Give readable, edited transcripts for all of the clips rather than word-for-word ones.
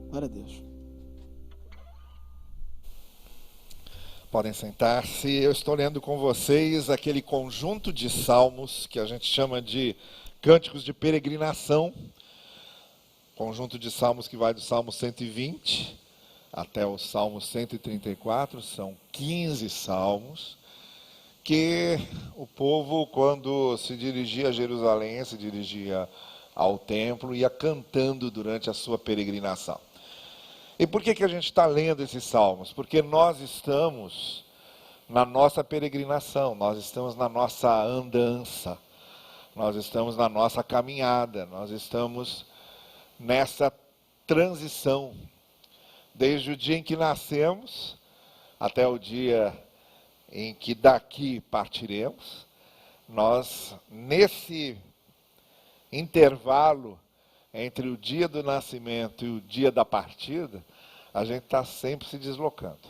Glória a Deus. Podem sentar-se. Eu estou lendo com vocês aquele conjunto de salmos que a gente chama de cânticos de peregrinação. Conjunto de salmos que vai do Salmo 120 até o Salmo 134. São 15 salmos que o povo, quando se dirigia a Jerusalém, se dirigia ao templo, ia cantando durante a sua peregrinação. E por que a gente está lendo esses salmos? Porque nós estamos na nossa peregrinação, nós estamos na nossa andança, nós estamos na nossa caminhada, nós estamos nessa transição, desde o dia em que nascemos até o dia em que daqui partiremos. Nós, nesse intervalo entre o dia do nascimento e o dia da partida, a gente está sempre se deslocando.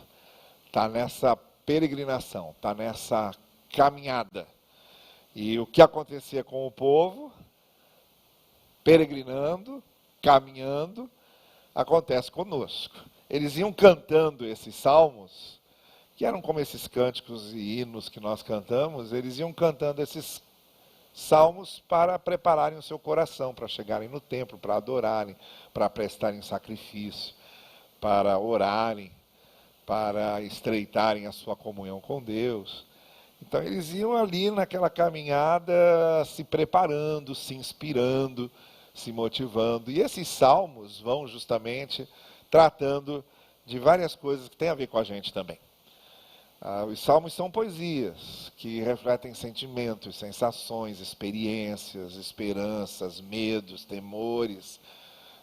Está nessa peregrinação, está nessa caminhada. E o que acontecia com o povo, peregrinando, caminhando, acontece conosco. Eles iam cantando esses salmos, que eram como esses cânticos e hinos que nós cantamos, eles iam cantando esses salmos para prepararem o seu coração, para chegarem no templo, para adorarem, para prestarem sacrifício, para orarem, para estreitarem a sua comunhão com Deus. Então eles iam ali naquela caminhada se preparando, se inspirando, se motivando. E esses salmos vão justamente tratando de várias coisas que têm a ver com a gente também. Os salmos são poesias que refletem sentimentos, sensações, experiências, esperanças, medos, temores,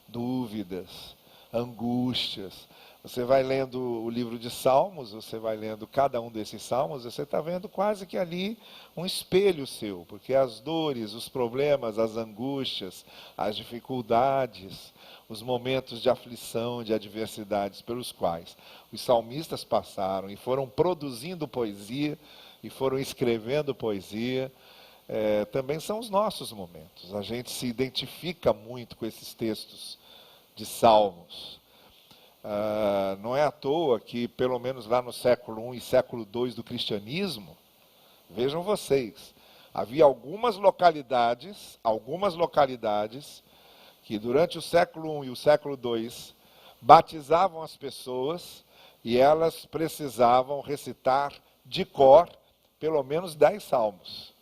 dúvidas, angústias. Você vai lendo o livro de Salmos, você vai lendo cada um desses salmos, você está vendo quase que ali um espelho seu, porque as dores, os problemas, as angústias, as dificuldades, os momentos de aflição, de adversidades pelos quais os salmistas passaram e foram produzindo poesia e foram escrevendo poesia, também são os nossos momentos. A gente se identifica muito com esses textos de salmos. Não é à toa que, pelo menos lá no século I e século II do cristianismo, vejam vocês, havia algumas localidades que durante o século I e o século II batizavam as pessoas e elas precisavam recitar de cor pelo menos 10 salmos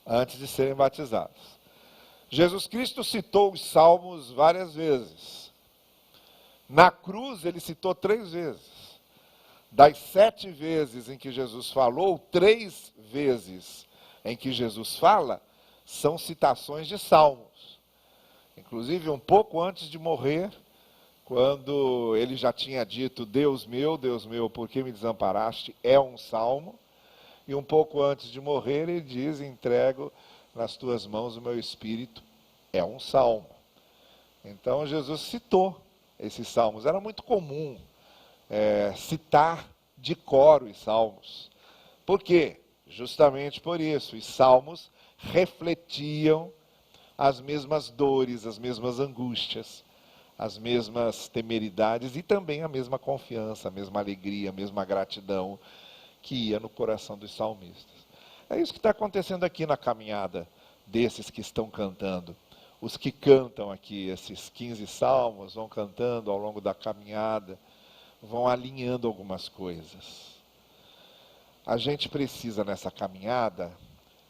antes de serem batizados. Jesus Cristo citou os salmos várias vezes. Na cruz ele citou 3 vezes. Das 7 vezes em que Jesus falou, 3 vezes em que Jesus fala, são citações de salmos. Inclusive, um pouco antes de morrer, quando ele já tinha dito, Deus meu, por que me desamparaste? É um salmo. E um pouco antes de morrer, ele diz, entrego nas tuas mãos o meu espírito. É um salmo. Então, Jesus citou esses salmos. Era muito comum citar de cor os salmos. Por quê? Justamente por isso. Os salmos refletiam as mesmas dores, as mesmas angústias, as mesmas temeridades e também a mesma confiança, a mesma alegria, a mesma gratidão que ia no coração dos salmistas. É isso que está acontecendo aqui na caminhada desses que estão cantando. Os que cantam aqui, esses 15 salmos, vão cantando ao longo da caminhada, vão alinhando algumas coisas. A gente precisa, nessa caminhada,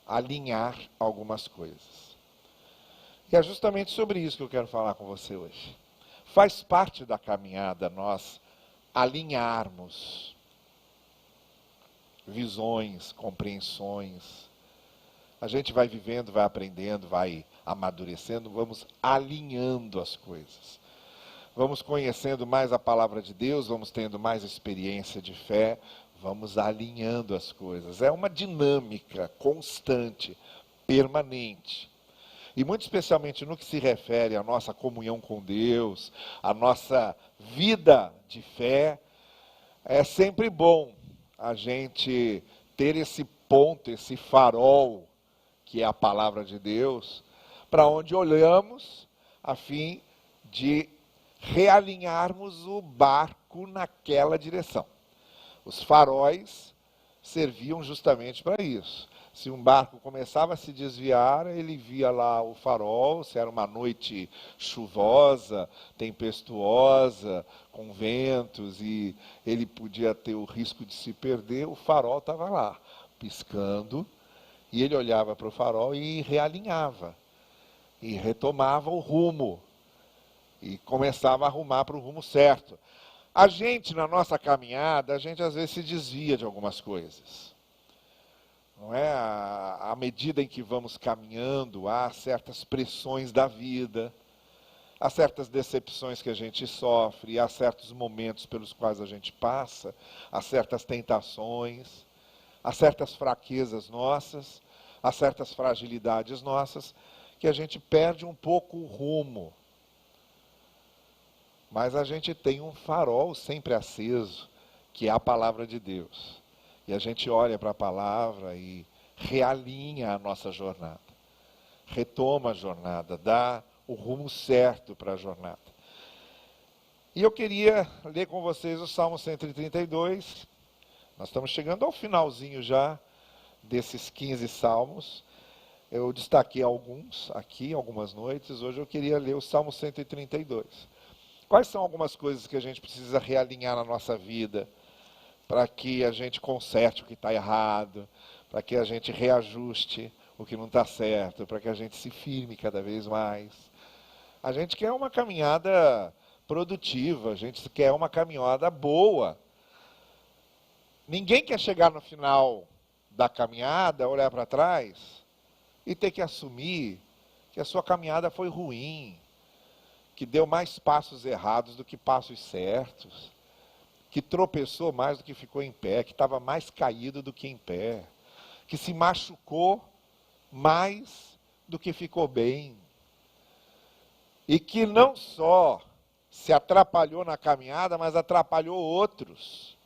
alinhar algumas coisas. E é justamente sobre isso que eu quero falar com você hoje. Faz parte da caminhada nós alinharmos visões, compreensões. A gente vai vivendo, vai aprendendo, vai amadurecendo, vamos alinhando as coisas. Vamos conhecendo mais a palavra de Deus, vamos tendo mais experiência de fé, vamos alinhando as coisas. É uma dinâmica constante, permanente. E muito especialmente no que se refere à nossa comunhão com Deus, à nossa vida de fé, é sempre bom a gente ter esse ponto, esse farol, que é a palavra de Deus, para onde olhamos a fim de realinharmos o barco naquela direção. Os faróis serviam justamente para isso. Se um barco começava a se desviar, ele via lá o farol, se era uma noite chuvosa, tempestuosa, com ventos, e ele podia ter o risco de se perder, o farol estava lá, piscando, e ele olhava para o farol e realinhava, e retomava o rumo, e começava a arrumar para o rumo certo. A gente, na nossa caminhada, a gente às vezes se desvia de algumas coisas. Não é? À medida em que vamos caminhando, há certas pressões da vida, há certas decepções que a gente sofre, há certos momentos pelos quais a gente passa, há certas tentações, há certas fraquezas nossas, há certas fragilidades nossas, que a gente perde um pouco o rumo. Mas a gente tem um farol sempre aceso, que é a palavra de Deus. E a gente olha para a palavra e realinha a nossa jornada. Retoma a jornada, dá o rumo certo para a jornada. E eu queria ler com vocês o Salmo 132. Nós estamos chegando ao finalzinho já desses 15 salmos. Eu destaquei alguns aqui, algumas noites. Hoje eu queria ler o Salmo 132. Quais são algumas coisas que a gente precisa realinhar na nossa vida para que a gente conserte o que está errado, para que a gente reajuste o que não está certo, para que a gente se firme cada vez mais? A gente quer uma caminhada produtiva, a gente quer uma caminhada boa. Ninguém quer chegar no final da caminhada, olhar para trás e ter que assumir que a sua caminhada foi ruim, que deu mais passos errados do que passos certos, que tropeçou mais do que ficou em pé, que estava mais caído do que em pé, que se machucou mais do que ficou bem, e que não só se atrapalhou na caminhada, mas atrapalhou outros.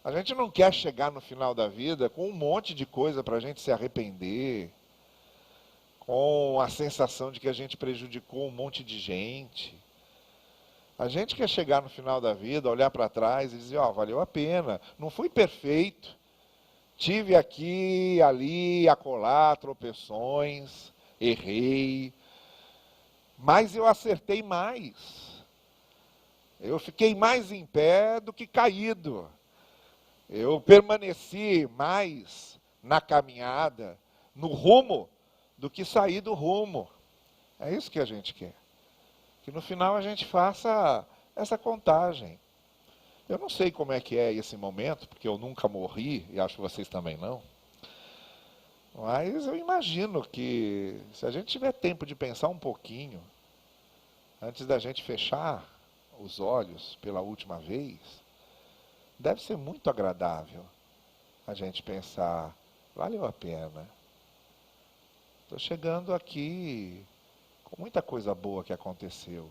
A gente não quer chegar no final da vida com um monte de coisa para a gente se arrepender, com a sensação de que a gente prejudicou um monte de gente. A gente quer chegar no final da vida, olhar para trás e dizer, valeu a pena, não fui perfeito, tive aqui, ali, acolá, tropeções, errei, mas eu acertei mais. Eu fiquei mais em pé do que caído. Eu permaneci mais na caminhada, no rumo, do que sair do rumo. É isso que a gente quer. Que no final a gente faça essa contagem. Eu não sei como é que é esse momento, porque eu nunca morri, e acho que vocês também não. Mas eu imagino que se a gente tiver tempo de pensar um pouquinho, antes da gente fechar os olhos pela última vez, deve ser muito agradável a gente pensar, valeu a pena. Estou chegando aqui com muita coisa boa que aconteceu.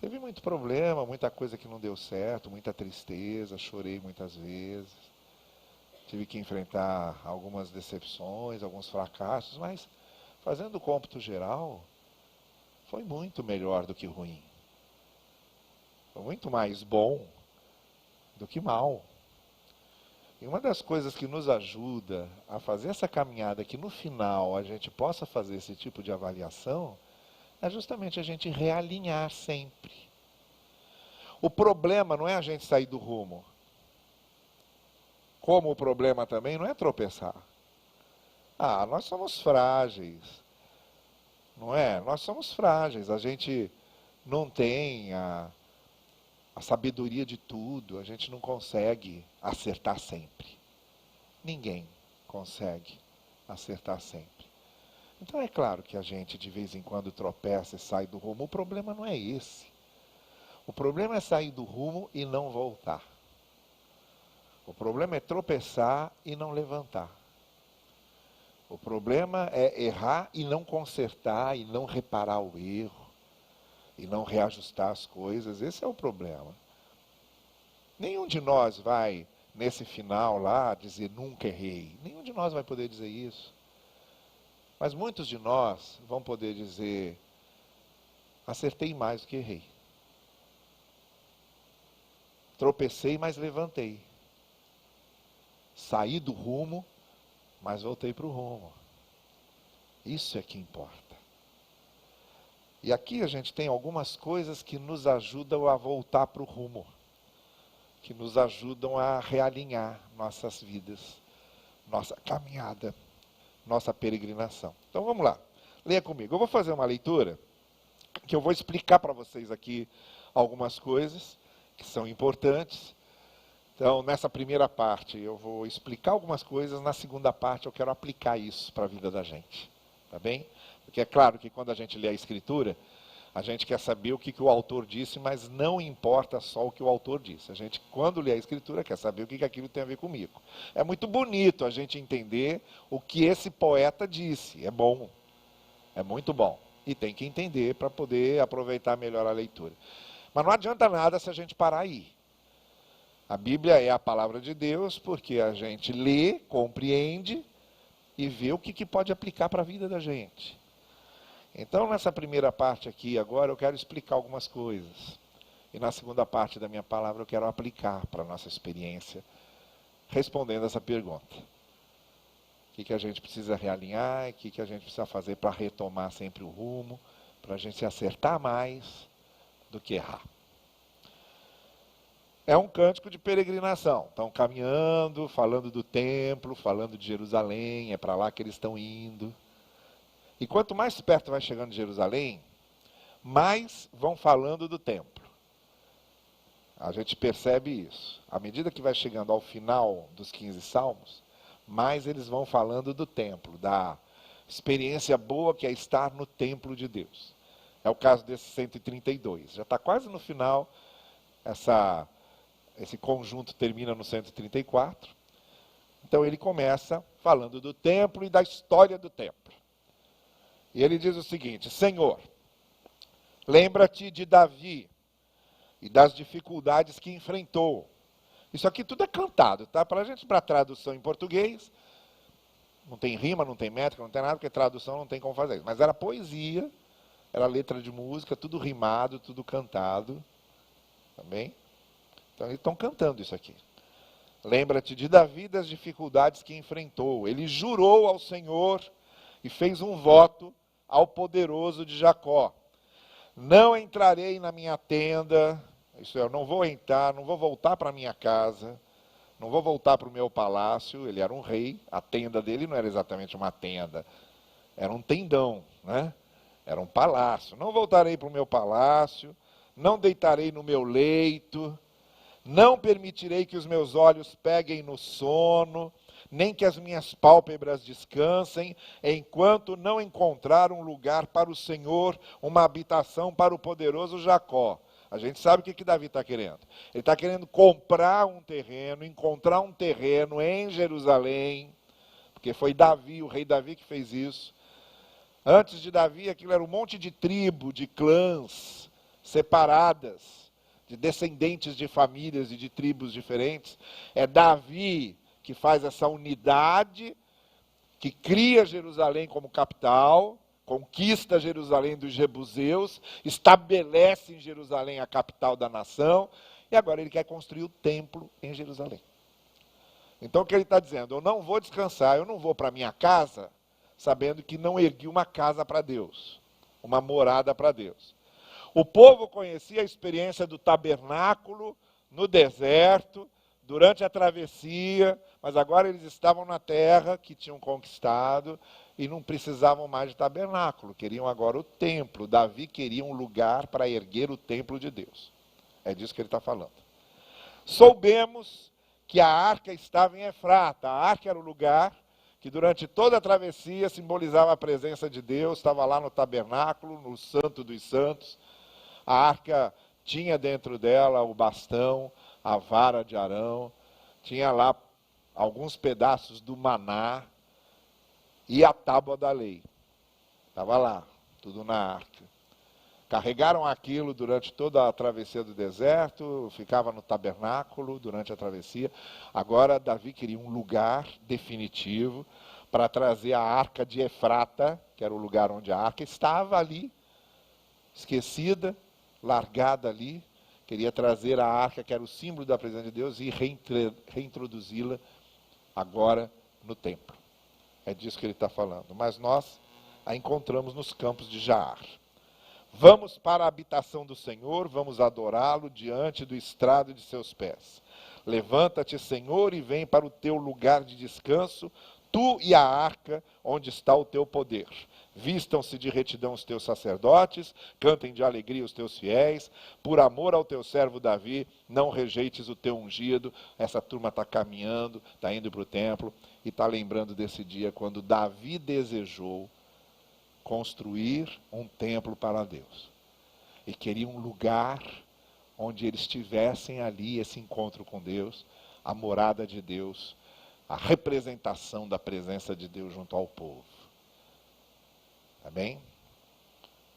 Teve muito problema, muita coisa que não deu certo, muita tristeza, chorei muitas vezes. Tive que enfrentar algumas decepções, alguns fracassos, mas fazendo o cômputo geral, foi muito melhor do que ruim. Foi muito mais bom do que mal. E uma das coisas que nos ajuda a fazer essa caminhada, que no final a gente possa fazer esse tipo de avaliação, é justamente a gente realinhar sempre. O problema não é a gente sair do rumo. Como o problema também não é tropeçar. Nós somos frágeis. Não é? Nós somos frágeis. A gente não tem a sabedoria de tudo. A gente não consegue acertar sempre. Ninguém consegue acertar sempre. Então é claro que a gente de vez em quando tropeça e sai do rumo. O problema não é esse. O problema é sair do rumo e não voltar. O problema é tropeçar e não levantar. O problema é errar e não consertar, e não reparar o erro, e não reajustar as coisas. Esse é o problema. Nenhum de nós vai, nesse final lá, dizer nunca errei. Nenhum de nós vai poder dizer isso. Mas muitos de nós vão poder dizer, acertei mais do que errei. Tropecei, mas levantei. Saí do rumo, mas voltei para o rumo. Isso é que importa. E aqui a gente tem algumas coisas que nos ajudam a voltar para o rumo, que nos ajudam a realinhar nossas vidas, nossa caminhada, nossa peregrinação. Então vamos lá, leia comigo. Eu vou fazer uma leitura que eu vou explicar para vocês aqui algumas coisas que são importantes. Então, nessa primeira parte eu vou explicar algumas coisas, na segunda parte eu quero aplicar isso para a vida da gente. Tá bem? Porque é claro que quando a gente lê a Escritura, a gente quer saber o que o autor disse, mas não importa só o que o autor disse. A gente, quando lê a Escritura, quer saber o que aquilo tem a ver comigo. É muito bonito a gente entender o que esse poeta disse. É bom. É muito bom. E tem que entender para poder aproveitar melhor a leitura. Mas não adianta nada se a gente parar aí. A Bíblia é a palavra de Deus porque a gente lê, compreende e vê o que pode aplicar para a vida da gente. Então, nessa primeira parte aqui, agora, eu quero explicar algumas coisas. E na segunda parte da minha palavra, eu quero aplicar para a nossa experiência, respondendo essa pergunta. O que a gente precisa realinhar, o que a gente precisa fazer para retomar sempre o rumo, para a gente se acertar mais do que errar. É um cântico de peregrinação. Estão caminhando, falando do templo, falando de Jerusalém, é para lá que eles estão indo. E quanto mais perto vai chegando de Jerusalém, mais vão falando do templo. A gente percebe isso. À medida que vai chegando ao final dos 15 salmos, mais eles vão falando do templo, da experiência boa que é estar no templo de Deus. É o caso desse 132. Já está quase no final, esse conjunto termina no 134. Então ele começa falando do templo e da história do templo. E ele diz o seguinte: Senhor, lembra-te de Davi e das dificuldades que enfrentou. Isso aqui tudo é cantado, tá? Para tradução em português, não tem rima, não tem métrica, não tem nada, porque tradução não tem como fazer isso. Mas era poesia, era letra de música, tudo rimado, tudo cantado. Também? Então eles estão cantando isso aqui. Lembra-te de Davi das dificuldades que enfrentou. Ele jurou ao Senhor e fez um voto ao poderoso de Jacó. Não entrarei na minha tenda, isso é, eu não vou entrar, não vou voltar para a minha casa, não vou voltar para o meu palácio. Ele era um rei, a tenda dele não era exatamente uma tenda, era um tendão, né? Era um palácio. Não voltarei para o meu palácio, não deitarei no meu leito, não permitirei que os meus olhos peguem no sono, nem que as minhas pálpebras descansem, enquanto não encontrar um lugar para o Senhor, uma habitação para o poderoso Jacó. A gente sabe o que Davi está querendo. Ele está querendo comprar um terreno, encontrar um terreno em Jerusalém, porque foi Davi, o rei Davi, que fez isso. Antes de Davi, aquilo era um monte de tribo, de clãs separadas, de descendentes de famílias e de tribos diferentes. É Davi que faz essa unidade, que cria Jerusalém como capital, conquista Jerusalém dos jebuseus, estabelece em Jerusalém a capital da nação, e agora ele quer construir o templo em Jerusalém. Então o que ele está dizendo? Eu não vou descansar, eu não vou para a minha casa, sabendo que não ergui uma casa para Deus, uma morada para Deus. O povo conhecia a experiência do tabernáculo no deserto, durante a travessia, mas agora eles estavam na terra que tinham conquistado e não precisavam mais de tabernáculo, queriam agora o templo. Davi queria um lugar para erguer o templo de Deus. É disso que ele está falando. Soubemos que a arca estava em Efrata. A arca era o lugar que durante toda a travessia simbolizava a presença de Deus, estava lá no tabernáculo, no Santo dos Santos. A arca tinha dentro dela o bastão, a vara de Arão, tinha lá alguns pedaços do maná e a tábua da lei. Estava lá, tudo na arca. Carregaram aquilo durante toda a travessia do deserto, ficava no tabernáculo durante a travessia. Agora Davi queria um lugar definitivo para trazer a arca de Efrata, que era o lugar onde a arca estava ali, esquecida, largada ali. Queria trazer a arca, que era o símbolo da presença de Deus, e reintroduzi-la agora no templo. É disso que ele está falando. Mas nós a encontramos nos campos de Jaar. Vamos para a habitação do Senhor, vamos adorá-lo diante do estrado de seus pés. Levanta-te, Senhor, e vem para o teu lugar de descanso, tu e a arca, onde está o teu poder. Vistam-se de retidão os teus sacerdotes, cantem de alegria os teus fiéis, por amor ao teu servo Davi, não rejeites o teu ungido. Essa turma está caminhando, está indo para o templo, e está lembrando desse dia quando Davi desejou construir um templo para Deus. E queria um lugar onde eles tivessem ali esse encontro com Deus, a morada de Deus, a representação da presença de Deus junto ao povo. Tá bem?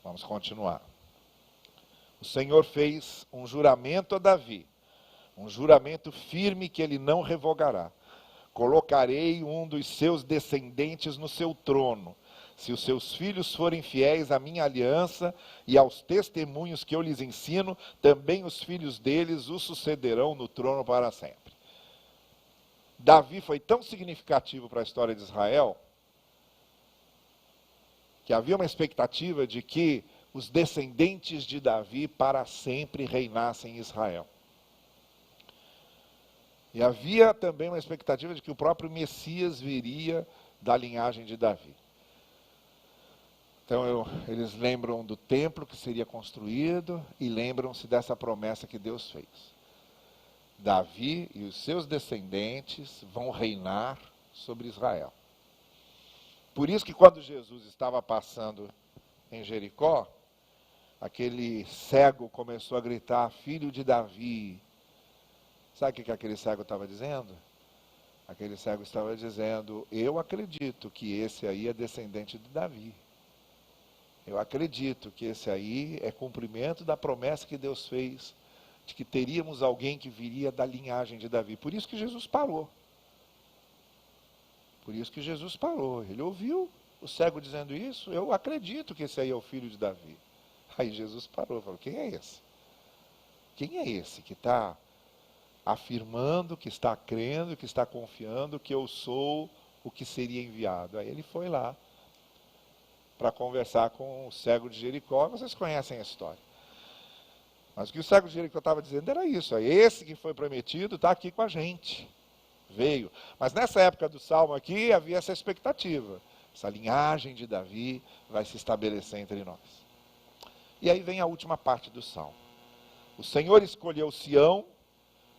Vamos continuar. O Senhor fez um juramento a Davi, um juramento firme que ele não revogará. Colocarei um dos seus descendentes no seu trono, se os seus filhos forem fiéis à minha aliança e aos testemunhos que eu lhes ensino, também os filhos deles o sucederão no trono para sempre. Davi foi tão significativo para a história de Israel, que havia uma expectativa de que os descendentes de Davi para sempre reinassem em Israel. E havia também uma expectativa de que o próprio Messias viria da linhagem de Davi. Então eles lembram do templo que seria construído e lembram-se dessa promessa que Deus fez. Davi e os seus descendentes vão reinar sobre Israel. Por isso que quando Jesus estava passando em Jericó, aquele cego começou a gritar, filho de Davi. Sabe o que aquele cego estava dizendo? Aquele cego estava dizendo, eu acredito que esse aí é descendente de Davi. Eu acredito que esse aí é cumprimento da promessa que Deus fez, de que teríamos alguém que viria da linhagem de Davi. Por isso que Jesus parou. Por isso que Jesus parou. Ele ouviu o cego dizendo isso, eu acredito que esse aí é o filho de Davi. Aí Jesus parou e falou, quem é esse? Quem é esse que está afirmando, que está crendo, que está confiando que eu sou o que seria enviado? Aí ele foi lá para conversar com o cego de Jericó. Vocês conhecem a história. Mas o que o cego de Jericó estava dizendo era isso. Esse que foi prometido está aqui com a gente. Veio. Mas nessa época do Salmo aqui, havia essa expectativa. Essa linhagem de Davi vai se estabelecer entre nós. E aí vem a última parte do Salmo. O Senhor escolheu Sião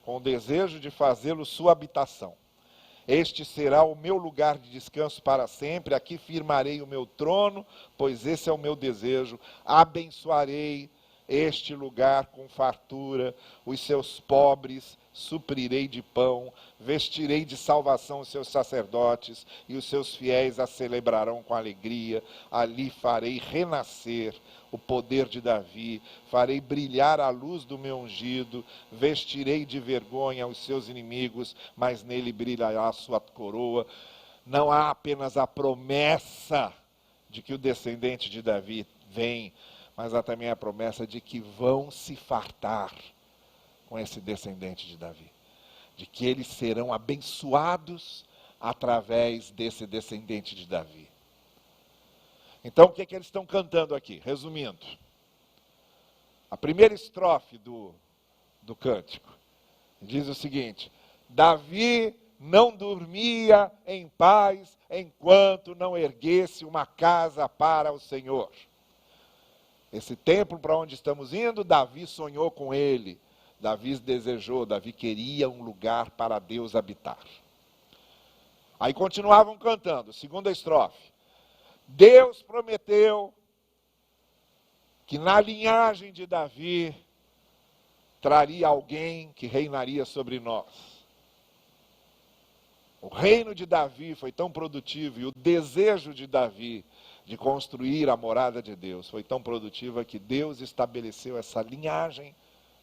com o desejo de fazê-lo sua habitação. Este será o meu lugar de descanso para sempre, aqui firmarei o meu trono, pois esse é o meu desejo. Abençoarei este lugar com fartura, os seus pobres suprirei de pão, vestirei de salvação os seus sacerdotes, e os seus fiéis a celebrarão com alegria. Ali farei renascer o poder de Davi, farei brilhar a luz do meu ungido, vestirei de vergonha os seus inimigos, mas nele brilhará a sua coroa. Não há apenas a promessa de que o descendente de Davi vem, mas há também a promessa de que vão se fartar com esse descendente de Davi, de que eles serão abençoados através desse descendente de Davi. Então, o que é que eles estão cantando aqui? Resumindo, a primeira estrofe do cântico diz o seguinte: Davi não dormia em paz enquanto não erguesse uma casa para o Senhor. Esse templo para onde estamos indo, Davi sonhou com ele. Davi desejou, Davi queria um lugar para Deus habitar. Aí continuavam cantando, segunda estrofe. Deus prometeu que na linhagem de Davi traria alguém que reinaria sobre nós. O reino de Davi foi tão produtivo e o desejo de Davi de construir a morada de Deus foi tão produtiva que Deus estabeleceu essa linhagem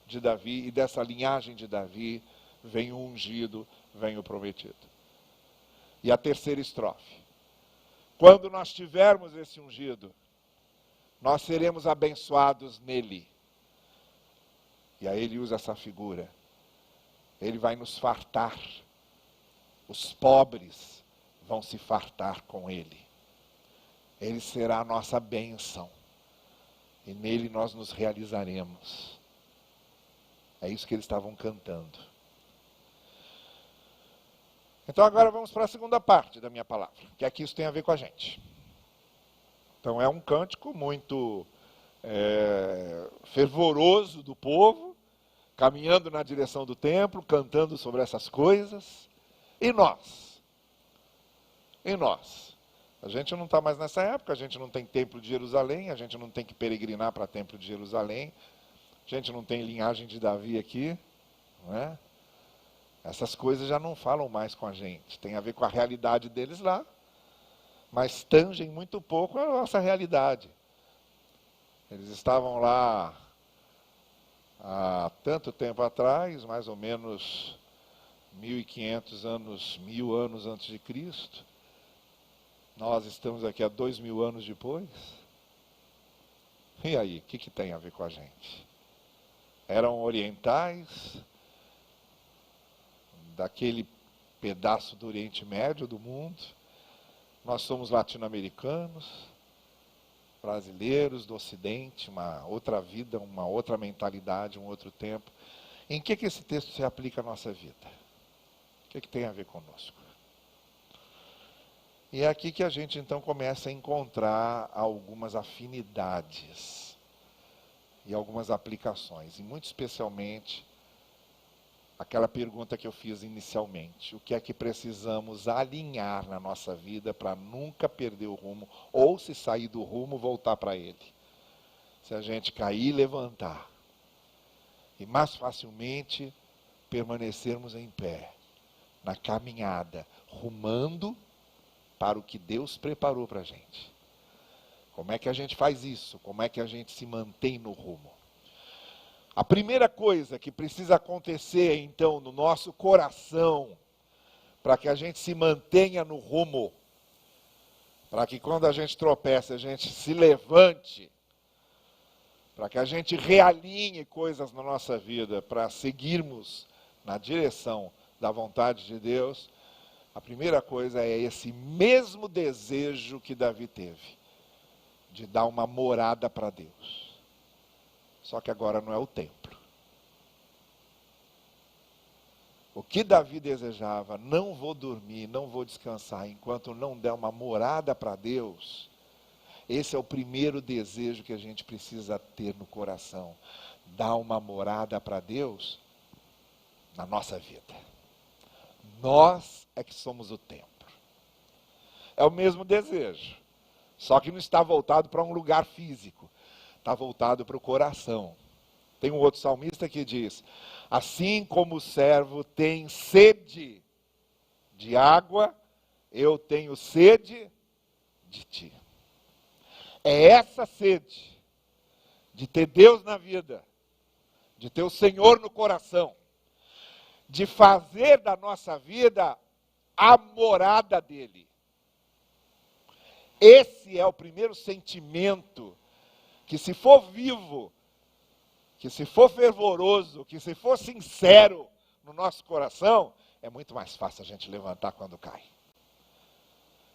de Davi, e dessa linhagem de Davi vem o ungido, vem o prometido. E a terceira estrofe. Quando nós tivermos esse ungido, nós seremos abençoados nele. E aí ele usa essa figura. Ele vai nos fartar. Os pobres vão se fartar com ele. Ele será a nossa bênção. E nele nós nos realizaremos. É isso que eles estavam cantando. Então agora vamos para a segunda parte da minha palavra, que aqui isso tem a ver com a gente. Então é um cântico muito fervoroso do povo, caminhando na direção do templo, cantando sobre essas coisas. E nós? E nós? A gente não está mais nessa época, a gente não tem templo de Jerusalém, a gente não tem que peregrinar para o templo de Jerusalém, a gente não tem linhagem de Davi aqui, não é? Essas coisas já não falam mais com a gente, tem a ver com a realidade deles lá, mas tangem muito pouco a nossa realidade. Eles estavam lá há tanto tempo atrás, mais ou menos 1.500 anos, 1.000 anos antes de Cristo. Nós estamos aqui há 2.000 anos depois. E aí, o que tem a ver com a gente? Eram orientais, daquele pedaço do Oriente Médio, do mundo. Nós somos latino-americanos, brasileiros do Ocidente, uma outra vida, uma outra mentalidade, um outro tempo. Em que esse texto se aplica à nossa vida? O que tem a ver conosco? E é aqui que a gente então começa a encontrar algumas afinidades e algumas aplicações, e muito especialmente aquela pergunta que eu fiz inicialmente: o que é que precisamos alinhar na nossa vida para nunca perder o rumo, ou se sair do rumo, voltar para ele? Se a gente cair, levantar, e mais facilmente permanecermos em pé, na caminhada, rumando para o que Deus preparou para a gente. Como é que a gente faz isso? Como é que a gente se mantém no rumo? A primeira coisa que precisa acontecer, então, no nosso coração, para que a gente se mantenha no rumo, para que quando a gente tropeça, a gente se levante, para que a gente realinhe coisas na nossa vida, para seguirmos na direção da vontade de Deus, a primeira coisa é esse mesmo desejo que Davi teve, de dar uma morada para Deus. Só que agora não é o templo. O que Davi desejava: não vou dormir, não vou descansar, enquanto não der uma morada para Deus. Esse é o primeiro desejo que a gente precisa ter no coração. Dar uma morada para Deus na nossa vida. Nós é que somos o templo. É o mesmo desejo, só que não está voltado para um lugar físico, está voltado para o coração. Tem um outro salmista que diz: assim como o servo tem sede de água, eu tenho sede de ti. É essa sede de ter Deus na vida, de ter o Senhor no coração, de fazer da nossa vida a morada dele. Esse é o primeiro sentimento que, se for vivo, que se for fervoroso, que se for sincero no nosso coração, é muito mais fácil a gente levantar quando cai.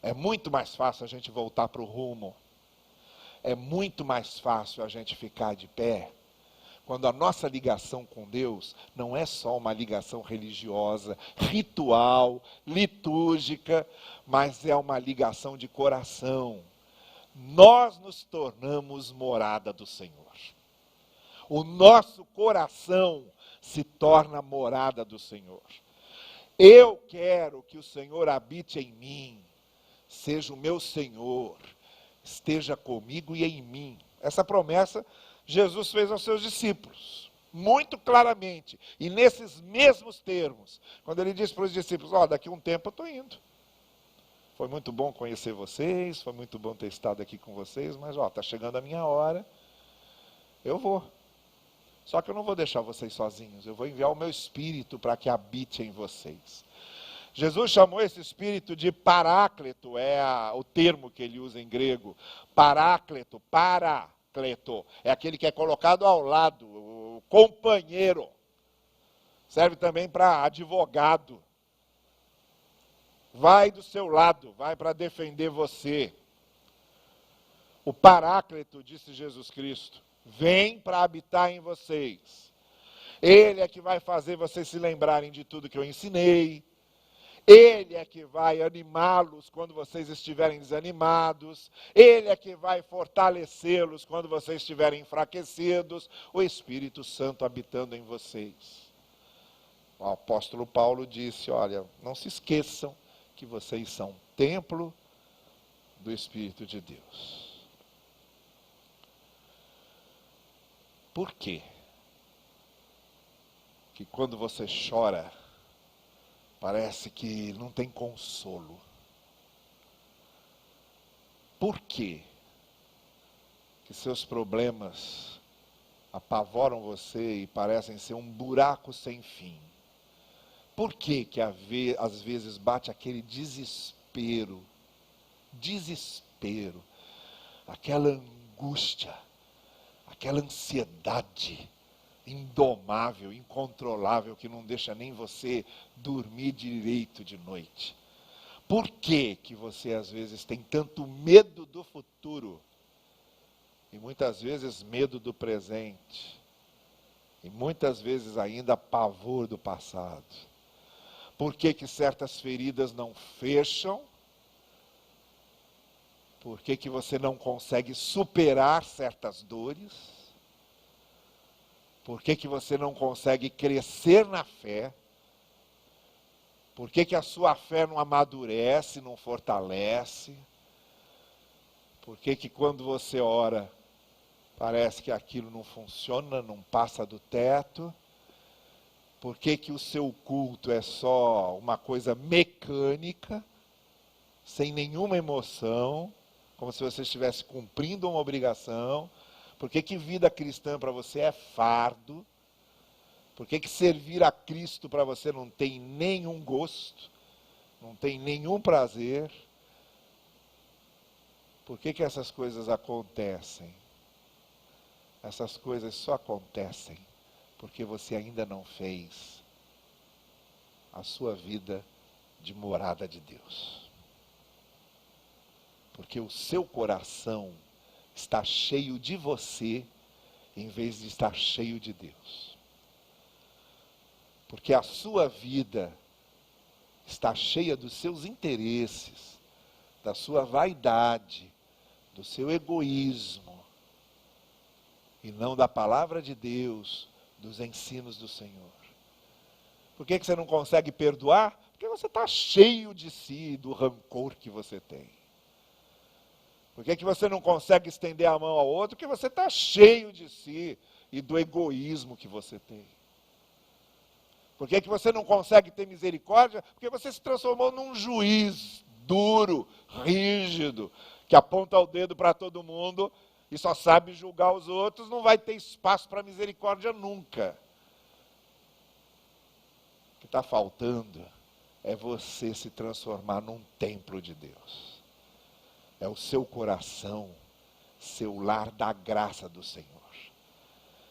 É muito mais fácil a gente voltar para o rumo. É muito mais fácil a gente ficar de pé quando a nossa ligação com Deus não é só uma ligação religiosa, ritual, litúrgica, mas é uma ligação de coração. Nós nos tornamos morada do Senhor. O nosso coração se torna morada do Senhor. Eu quero que o Senhor habite em mim, seja o meu Senhor, esteja comigo e em mim. Essa promessa Jesus fez aos seus discípulos, muito claramente, e nesses mesmos termos, quando ele disse para os discípulos: daqui a um tempo eu estou indo. Foi muito bom conhecer vocês, foi muito bom ter estado aqui com vocês, mas está chegando a minha hora, eu vou. Só que eu não vou deixar vocês sozinhos, eu vou enviar o meu Espírito para que habite em vocês. Jesus chamou esse Espírito de Paráclito, é o termo que ele usa em grego. Paráclito, para. paráclito é aquele que é colocado ao lado, o companheiro. Serve também para advogado. Vai do seu lado, vai para defender você. O Paráclito, disse Jesus Cristo, vem para habitar em vocês. Ele é que vai fazer vocês se lembrarem de tudo que eu ensinei. Ele é que vai animá-los quando vocês estiverem desanimados. Ele é que vai fortalecê-los quando vocês estiverem enfraquecidos. O Espírito Santo habitando em vocês. O apóstolo Paulo disse, olha, não se esqueçam que vocês são templo do Espírito de Deus. Por quê? Que quando você chora, parece que não tem consolo. Por quê? Que seus problemas apavoram você e parecem ser um buraco sem fim. Por quê que às vezes bate aquele desespero, aquela angústia, aquela ansiedade indomável, incontrolável, que não deixa nem você dormir direito de noite? Por que que você às vezes tem tanto medo do futuro e muitas vezes medo do presente e muitas vezes ainda pavor do passado? Por que que certas feridas não fecham? Por que que você não consegue superar certas dores? Por que que você não consegue crescer na fé? Por que que a sua fé não amadurece, não fortalece? Por que que quando você ora, parece que aquilo não funciona, não passa do teto? Por que que o seu culto é só uma coisa mecânica, sem nenhuma emoção, como se você estivesse cumprindo uma obrigação? Por que que vida cristã para você é fardo? Por que que servir a Cristo para você não tem nenhum gosto, não tem nenhum prazer? Por que que essas coisas acontecem? Essas coisas só acontecem porque você ainda não fez a sua vida de morada de Deus. Porque o seu coração está cheio de você, em vez de estar cheio de Deus. Porque a sua vida está cheia dos seus interesses, da sua vaidade, do seu egoísmo, e não da palavra de Deus, dos ensinos do Senhor. Por que que você não consegue perdoar? Porque você está cheio de si, do rancor que você tem. Por que que você não consegue estender a mão ao outro? Porque você está cheio de si e do egoísmo que você tem. Por que que você não consegue ter misericórdia? Porque você se transformou num juiz duro, rígido, que aponta o dedo para todo mundo e só sabe julgar os outros, não vai ter espaço para misericórdia nunca. O que está faltando é você se transformar num templo de Deus. É o seu coração, seu lar da graça do Senhor.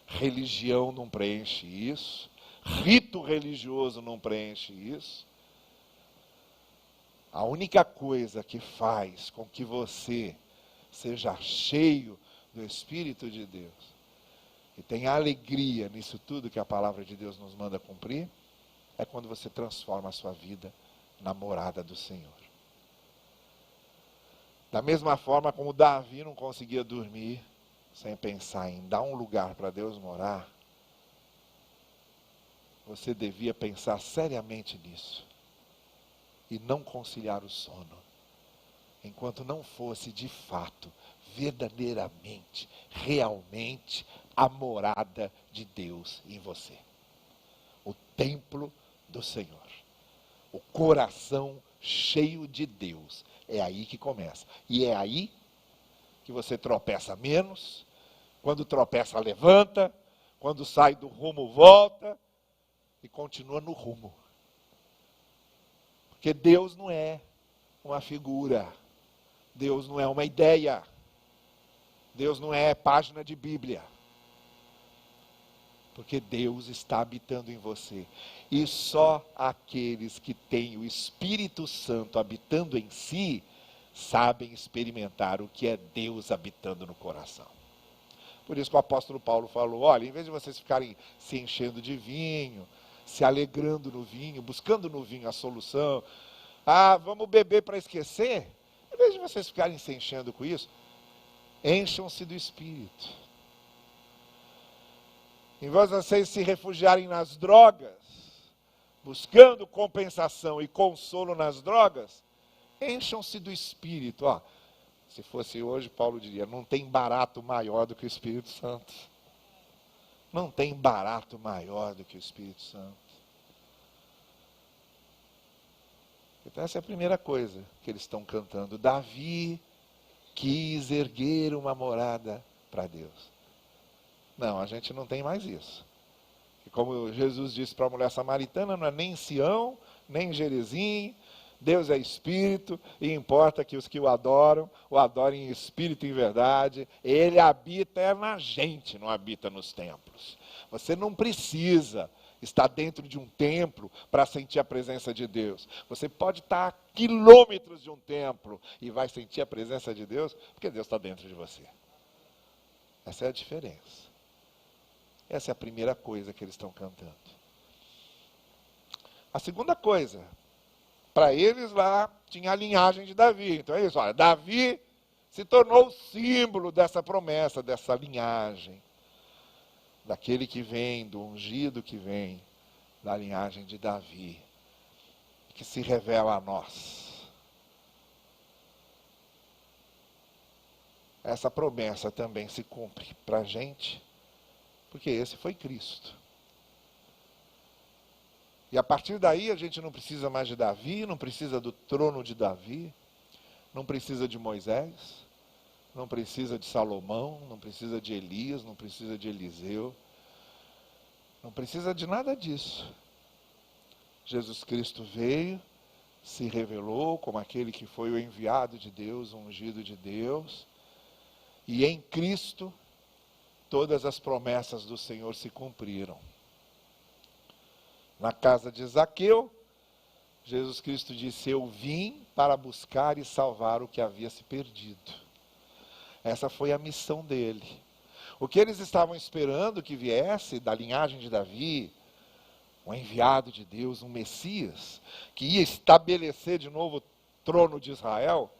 Religião não preenche isso, rito religioso não preenche isso. A única coisa que faz com que você seja cheio do Espírito de Deus e tenha alegria nisso tudo que a palavra de Deus nos manda cumprir, é quando você transforma a sua vida na morada do Senhor. Da mesma forma como Davi não conseguia dormir sem pensar em dar um lugar para Deus morar, você devia pensar seriamente nisso e não conciliar o sono, enquanto não fosse de fato, verdadeiramente, realmente a morada de Deus em você. O templo do Senhor. O coração cheio de Deus. É aí que começa. E é aí que você tropeça menos. Quando tropeça, levanta. Quando sai do rumo, volta. E continua no rumo. Porque Deus não é uma figura. Deus não é uma ideia. Deus não é página de Bíblia. Porque Deus está habitando em você. E só aqueles que têm o Espírito Santo habitando em si, sabem experimentar o que é Deus habitando no coração. Por isso que o apóstolo Paulo falou, olha, em vez de vocês ficarem se enchendo de vinho, se alegrando no vinho, buscando no vinho a solução, vamos beber para esquecer, em vez de vocês ficarem se enchendo com isso, encham-se do Espírito. Em vez de vocês se refugiarem nas drogas, buscando compensação e consolo nas drogas, encham-se do Espírito. Se fosse hoje, Paulo diria, não tem barato maior do que o Espírito Santo. Não tem barato maior do que o Espírito Santo. Então essa é a primeira coisa que eles estão cantando. Davi quis erguer uma morada para Deus. Não, a gente não tem mais isso. E como Jesus disse para a mulher samaritana, não é nem em Sião, nem em Gerizim, Deus é Espírito, e importa que os que o adorem em Espírito e em verdade. Ele habita na gente, não habita nos templos. Você não precisa estar dentro de um templo para sentir a presença de Deus. Você pode estar a quilômetros de um templo e vai sentir a presença de Deus, porque Deus está dentro de você. Essa é a diferença. Essa é a primeira coisa que eles estão cantando. A segunda coisa, para eles lá tinha a linhagem de Davi. Então é isso, olha, Davi se tornou o símbolo dessa promessa, dessa linhagem. Daquele que vem, do ungido que vem, da linhagem de Davi, que se revela a nós. Essa promessa também se cumpre para a gente, porque esse foi Cristo. E a partir daí a gente não precisa mais de Davi, não precisa do trono de Davi, não precisa de Moisés, não precisa de Salomão, não precisa de Elias, não precisa de Eliseu, não precisa de nada disso. Jesus Cristo veio, se revelou como aquele que foi o enviado de Deus, o ungido de Deus, e em Cristo todas as promessas do Senhor se cumpriram. Na casa de Zaqueu, Jesus Cristo disse, eu vim para buscar e salvar o que havia se perdido. Essa foi a missão dele. O que eles estavam esperando que viesse da linhagem de Davi, um enviado de Deus, um Messias, que ia estabelecer de novo o trono de Israel,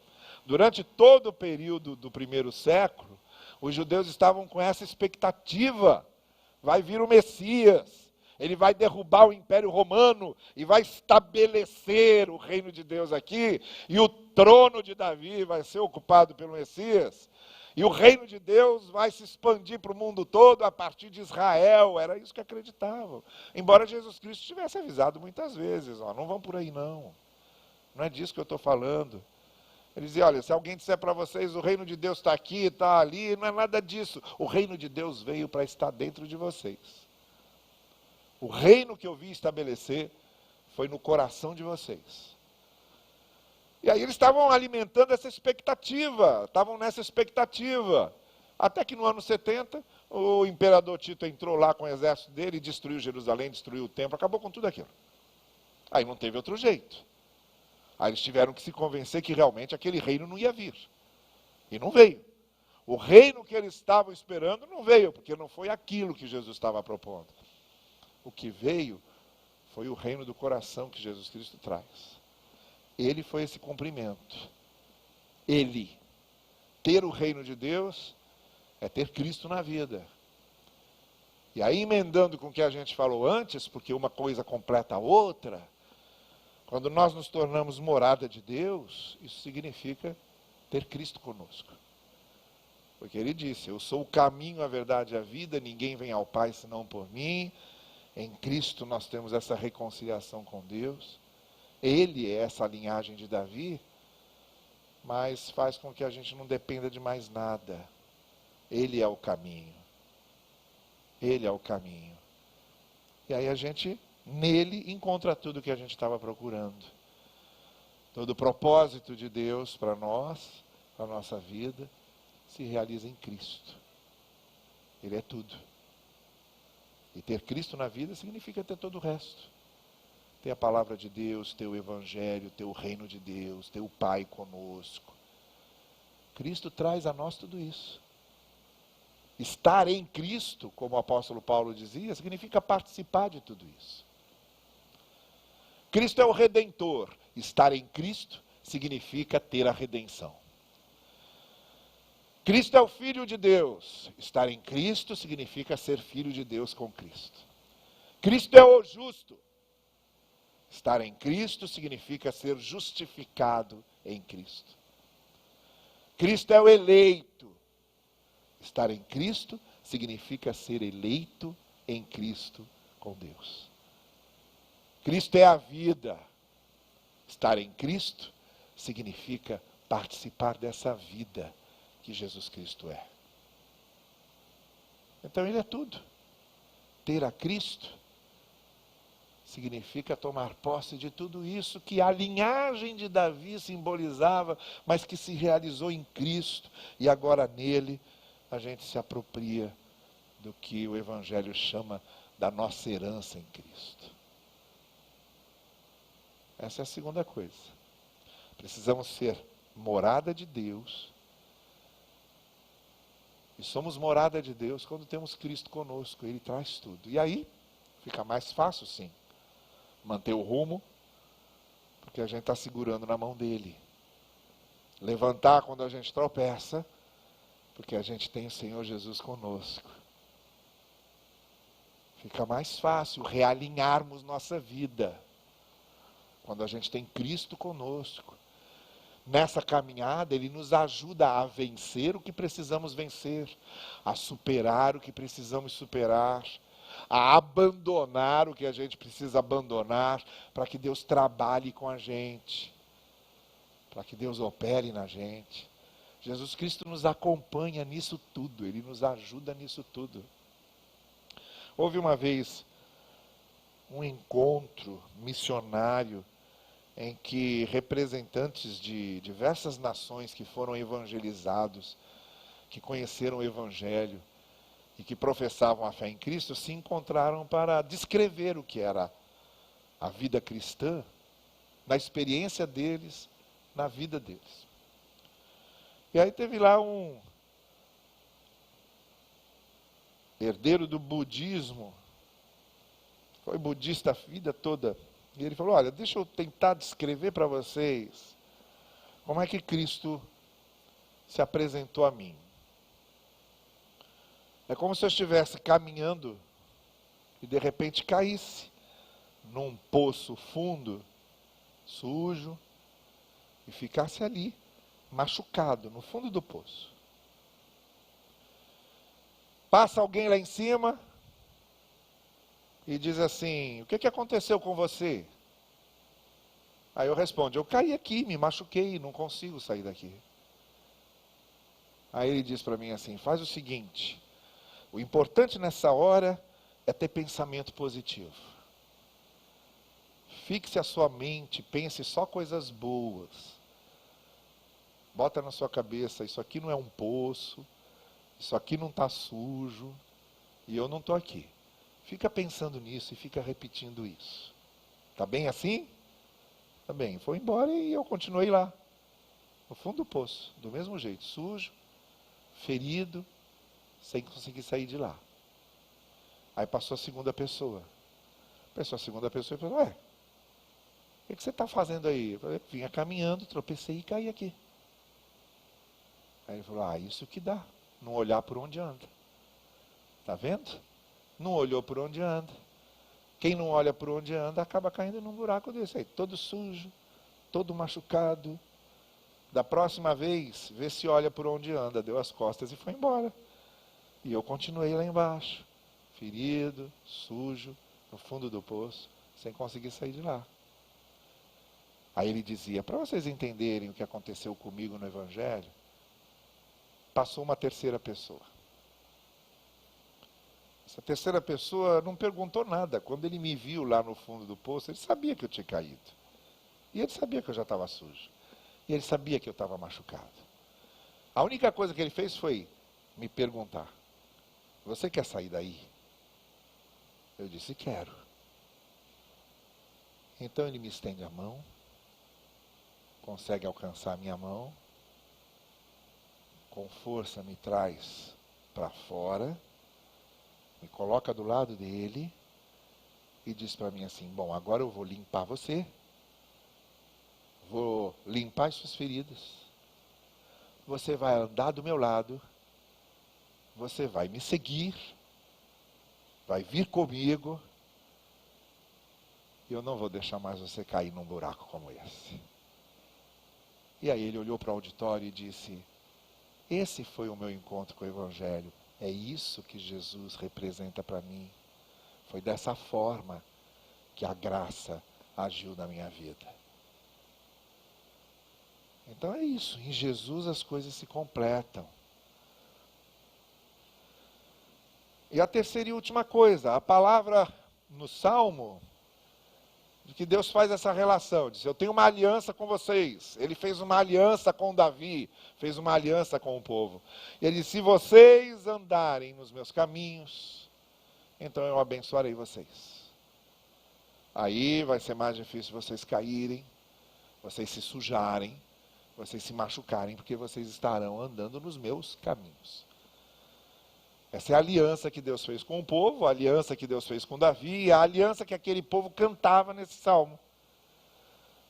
durante todo o período do primeiro século, os judeus estavam com essa expectativa. Vai vir o Messias, ele vai derrubar o Império Romano e vai estabelecer o reino de Deus aqui, e o trono de Davi vai ser ocupado pelo Messias, e o reino de Deus vai se expandir para o mundo todo a partir de Israel. Era isso que acreditavam. Embora Jesus Cristo tivesse avisado muitas vezes, não vão por aí não. Não é disso que eu estou falando. Ele dizia, olha, se alguém disser para vocês, o reino de Deus está aqui, está ali, não é nada disso. O reino de Deus veio para estar dentro de vocês. O reino que eu vim estabelecer foi no coração de vocês. E aí eles estavam alimentando essa expectativa, estavam nessa expectativa. Até que no ano 70, o imperador Tito entrou lá com o exército dele e destruiu Jerusalém, destruiu o templo, acabou com tudo aquilo. Aí não teve outro jeito. Aí eles tiveram que se convencer que realmente aquele reino não ia vir. E não veio. O reino que eles estavam esperando não veio, porque não foi aquilo que Jesus estava propondo. O que veio foi o reino do coração que Jesus Cristo traz. Ele foi esse cumprimento. Ele. Ter o reino de Deus é ter Cristo na vida. E aí, emendando com o que a gente falou antes, porque uma coisa completa a outra, quando nós nos tornamos morada de Deus, isso significa ter Cristo conosco. Porque ele disse, eu sou o caminho, a verdade e a vida, ninguém vem ao Pai senão por mim. Em Cristo nós temos essa reconciliação com Deus. Ele é essa linhagem de Davi, mas faz com que a gente não dependa de mais nada. Ele é o caminho. Ele é o caminho. E aí a gente, nele, encontra tudo o que a gente estava procurando. Todo o propósito de Deus para nós, para a nossa vida, se realiza em Cristo. Ele é tudo. E ter Cristo na vida significa ter todo o resto. Ter a palavra de Deus, ter o Evangelho, ter o reino de Deus, ter o Pai conosco. Cristo traz a nós tudo isso. Estar em Cristo, como o apóstolo Paulo dizia, significa participar de tudo isso. Cristo é o Redentor. Estar em Cristo significa ter a redenção. Cristo é o Filho de Deus. Estar em Cristo significa ser filho de Deus com Cristo. Cristo é o justo. Estar em Cristo significa ser justificado em Cristo. Cristo é o eleito. Estar em Cristo significa ser eleito em Cristo com Deus. Cristo é a vida. Estar em Cristo significa participar dessa vida que Jesus Cristo é. Então ele é tudo. Ter a Cristo significa tomar posse de tudo isso que a linhagem de Davi simbolizava, mas que se realizou em Cristo. E agora nele a gente se apropria do que o Evangelho chama da nossa herança em Cristo. Essa é a segunda coisa. Precisamos ser morada de Deus. E somos morada de Deus quando temos Cristo conosco. Ele traz tudo. E aí fica mais fácil, sim, manter o rumo, porque a gente está segurando na mão dele. Levantar quando a gente tropeça, porque a gente tem o Senhor Jesus conosco. Fica mais fácil realinharmos nossa vida quando a gente tem Cristo conosco. Nessa caminhada, Ele nos ajuda a vencer o que precisamos vencer, a superar o que precisamos superar, a abandonar o que a gente precisa abandonar, para que Deus trabalhe com a gente, para que Deus opere na gente. Jesus Cristo nos acompanha nisso tudo, Ele nos ajuda nisso tudo. Houve uma vez um encontro missionário em que representantes de diversas nações que foram evangelizados, que conheceram o Evangelho e que professavam a fé em Cristo, se encontraram para descrever o que era a vida cristã, na experiência deles, na vida deles. E aí teve lá um herdeiro do budismo, foi budista a vida toda, e ele falou, olha, deixa eu tentar descrever para vocês como é que Cristo se apresentou a mim. É como se eu estivesse caminhando e de repente caísse num poço fundo, sujo, e ficasse ali, machucado, no fundo do poço. Passa alguém lá em cima e diz assim, o que aconteceu com você? Aí eu respondo, eu caí aqui, me machuquei, não consigo sair daqui. Aí ele diz para mim assim, faz o seguinte, o importante nessa hora é ter pensamento positivo. Fixe a sua mente, pense só coisas boas. Bota na sua cabeça, isso aqui não é um poço, isso aqui não está sujo, e eu não estou aqui. Fica pensando nisso e fica repetindo isso. Está bem assim? Está bem. Foi embora e eu continuei lá, no fundo do poço, do mesmo jeito, sujo, ferido, sem conseguir sair de lá. Aí passou a segunda pessoa. Passou a segunda pessoa e falou, ué, o que você está fazendo aí? Eu falei, vinha caminhando, tropecei e caí aqui. Aí ele falou, isso que dá, não olhar por onde anda. Está vendo? Não olhou por onde anda. Quem não olha por onde anda, acaba caindo num buraco desse aí, todo sujo, todo machucado. Da próxima vez, vê se olha por onde anda, deu as costas e foi embora. E eu continuei lá embaixo, ferido, sujo, no fundo do poço, sem conseguir sair de lá. Aí ele dizia, para vocês entenderem o que aconteceu comigo no Evangelho, passou uma terceira pessoa. Essa terceira pessoa não perguntou nada. Quando ele me viu lá no fundo do poço, ele sabia que eu tinha caído. E ele sabia que eu já estava sujo. E ele sabia que eu estava machucado. A única coisa que ele fez foi me perguntar: você quer sair daí? Eu disse: quero. Então ele me estende a mão, consegue alcançar a minha mão, com força me traz para fora, me coloca do lado dele e diz para mim assim: bom, agora eu vou limpar você, vou limpar as suas feridas, você vai andar do meu lado, você vai me seguir, vai vir comigo, e eu não vou deixar mais você cair num buraco como esse. E aí ele olhou para o auditório e disse: esse foi o meu encontro com o Evangelho. É isso que Jesus representa para mim. Foi dessa forma que a graça agiu na minha vida. Então é isso, em Jesus as coisas se completam. E a terceira e última coisa, a palavra no Salmo, de que Deus faz essa relação, diz: eu tenho uma aliança com vocês. Ele fez uma aliança com Davi, fez uma aliança com o povo. E ele diz: se vocês andarem nos meus caminhos, então eu abençoarei vocês. Aí vai ser mais difícil vocês caírem, vocês se sujarem, vocês se machucarem, porque vocês estarão andando nos meus caminhos. Essa é a aliança que Deus fez com o povo, a aliança que Deus fez com Davi, a aliança que aquele povo cantava nesse salmo.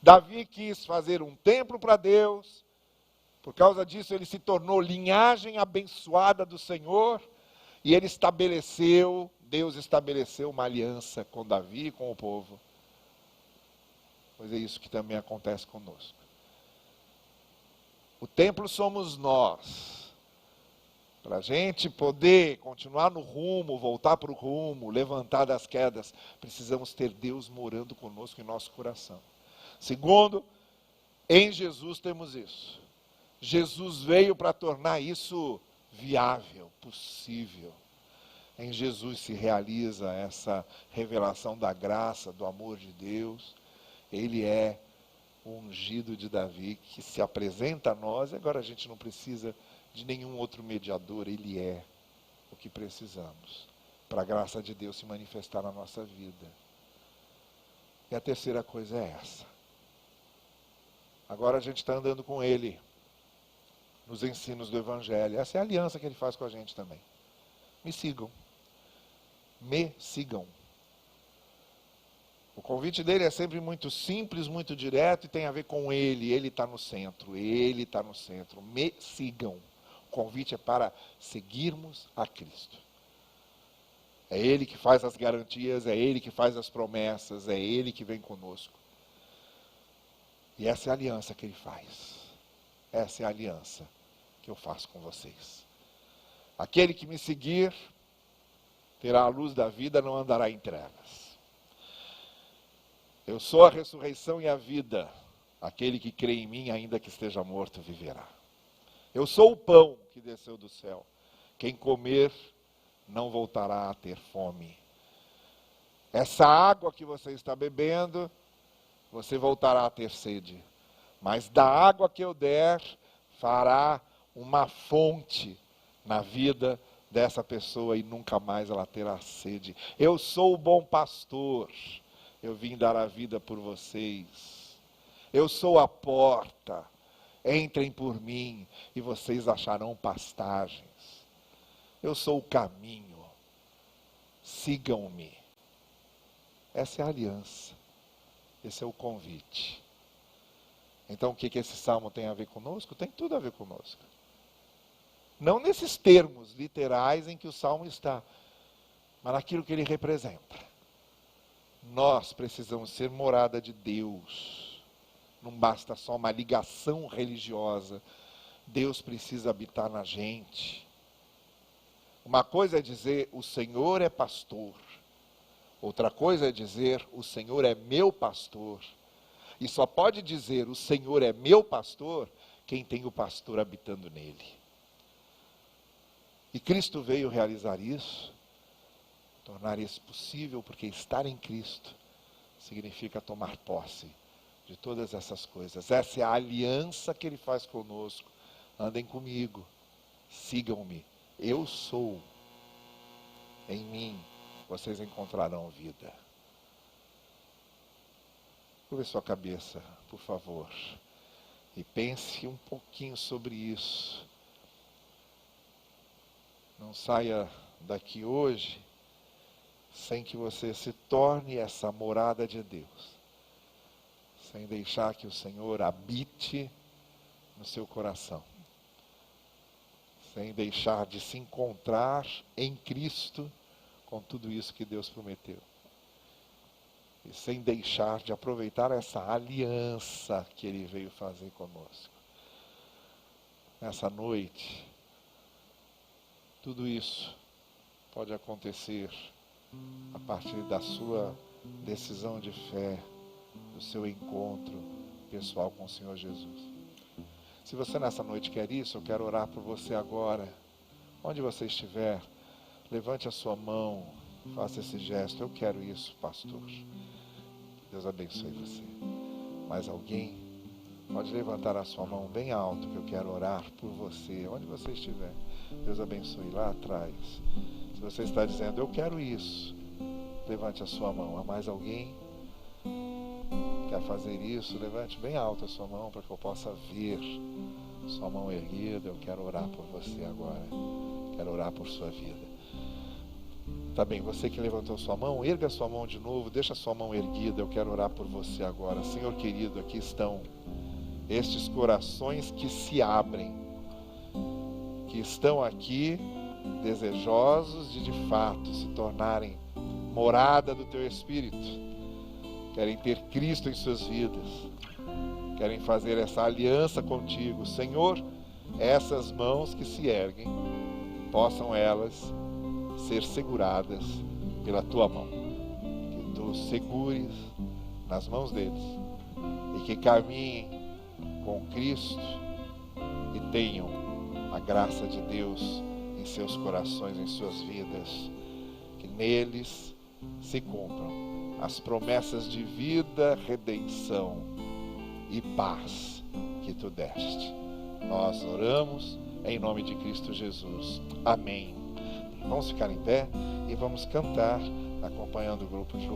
Davi quis fazer um templo para Deus, por causa disso ele se tornou linhagem abençoada do Senhor, e ele estabeleceu, Deus estabeleceu uma aliança com Davi e com o povo. Pois é isso que também acontece conosco. O templo somos nós. Para a gente poder continuar no rumo, voltar para o rumo, levantar das quedas, precisamos ter Deus morando conosco em nosso coração. Segundo, em Jesus temos isso. Jesus veio para tornar isso viável, possível. Em Jesus se realiza essa revelação da graça, do amor de Deus. Ele é o ungido de Davi que se apresenta a nós, e agora a gente não precisa de nenhum outro mediador, ele é o que precisamos para a graça de Deus se manifestar na nossa vida. E a terceira coisa é essa. Agora a gente está andando com ele nos ensinos do Evangelho. Essa é a aliança que ele faz com a gente também. Me sigam. Me sigam. O convite dele é sempre muito simples, muito direto e tem a ver com ele. Ele está no centro. Ele está no centro. Me sigam. O convite é para seguirmos a Cristo. É Ele que faz as garantias, é Ele que faz as promessas, é Ele que vem conosco. E essa é a aliança que Ele faz. Essa é a aliança que eu faço com vocês. Aquele que me seguir terá a luz da vida, não andará em trevas. Eu sou a ressurreição e a vida. Aquele que crê em mim, ainda que esteja morto, viverá. Eu sou o pão que desceu do céu. Quem comer não voltará a ter fome. Essa água que você está bebendo, você voltará a ter sede. Mas da água que eu der, fará uma fonte na vida dessa pessoa e nunca mais ela terá sede. Eu sou o bom pastor. Eu vim dar a vida por vocês. Eu sou a porta. Entrem por mim e vocês acharão pastagens. Eu sou o caminho. Sigam-me. Essa é a aliança. Esse é o convite. Então o que esse salmo tem a ver conosco? Tem tudo a ver conosco. Não nesses termos literais em que o salmo está, mas naquilo que ele representa. Nós precisamos ser morada de Deus. Não basta só uma ligação religiosa. Deus precisa habitar na gente. Uma coisa é dizer, o Senhor é pastor. Outra coisa é dizer, o Senhor é meu pastor. E só pode dizer, o Senhor é meu pastor, quem tem o pastor habitando nele. E Cristo veio realizar isso, tornar isso possível, porque estar em Cristo significa tomar posse de todas essas coisas. Essa é a aliança que Ele faz conosco, andem comigo, sigam-me. Eu sou. Em mim vocês encontrarão vida. Curve sua cabeça, por favor, e pense um pouquinho sobre isso. Não saia daqui hoje sem que você se torne essa morada de Deus, sem deixar que o Senhor habite no seu coração, sem deixar de se encontrar em Cristo com tudo isso que Deus prometeu. E sem deixar de aproveitar essa aliança que Ele veio fazer conosco. Nessa noite, tudo isso pode acontecer a partir da sua decisão de fé, do seu encontro pessoal com o Senhor Jesus. Se você nessa noite quer isso, eu quero orar por você agora. Onde você estiver, levante a sua mão, faça esse gesto. Eu quero isso, pastor. Deus abençoe você. Mais alguém? Pode levantar a sua mão bem alto, que eu quero orar por você. Onde você estiver, Deus abençoe lá atrás. Se você está dizendo, eu quero isso, levante a sua mão. Há mais alguém? Quer fazer isso? Levante bem alto a sua mão para que eu possa ver sua mão erguida. Eu quero orar por você agora. Quero orar por sua vida. Tá bem, você que levantou sua mão, erga sua mão de novo, deixa sua mão erguida. Eu quero orar por você agora. Senhor querido, aqui estão estes corações que se abrem, que estão aqui desejosos de fato se tornarem morada do Teu Espírito. Querem ter Cristo em suas vidas, querem fazer essa aliança contigo. Senhor, essas mãos que se erguem, possam elas ser seguradas pela Tua mão. Que Tu segures nas mãos deles e que caminhem com Cristo e tenham a graça de Deus em seus corações, em suas vidas. Que neles se cumpram as promessas de vida, redenção e paz que Tu deste. Nós oramos em nome de Cristo Jesus. Amém. Vamos ficar em pé e vamos cantar acompanhando o grupo de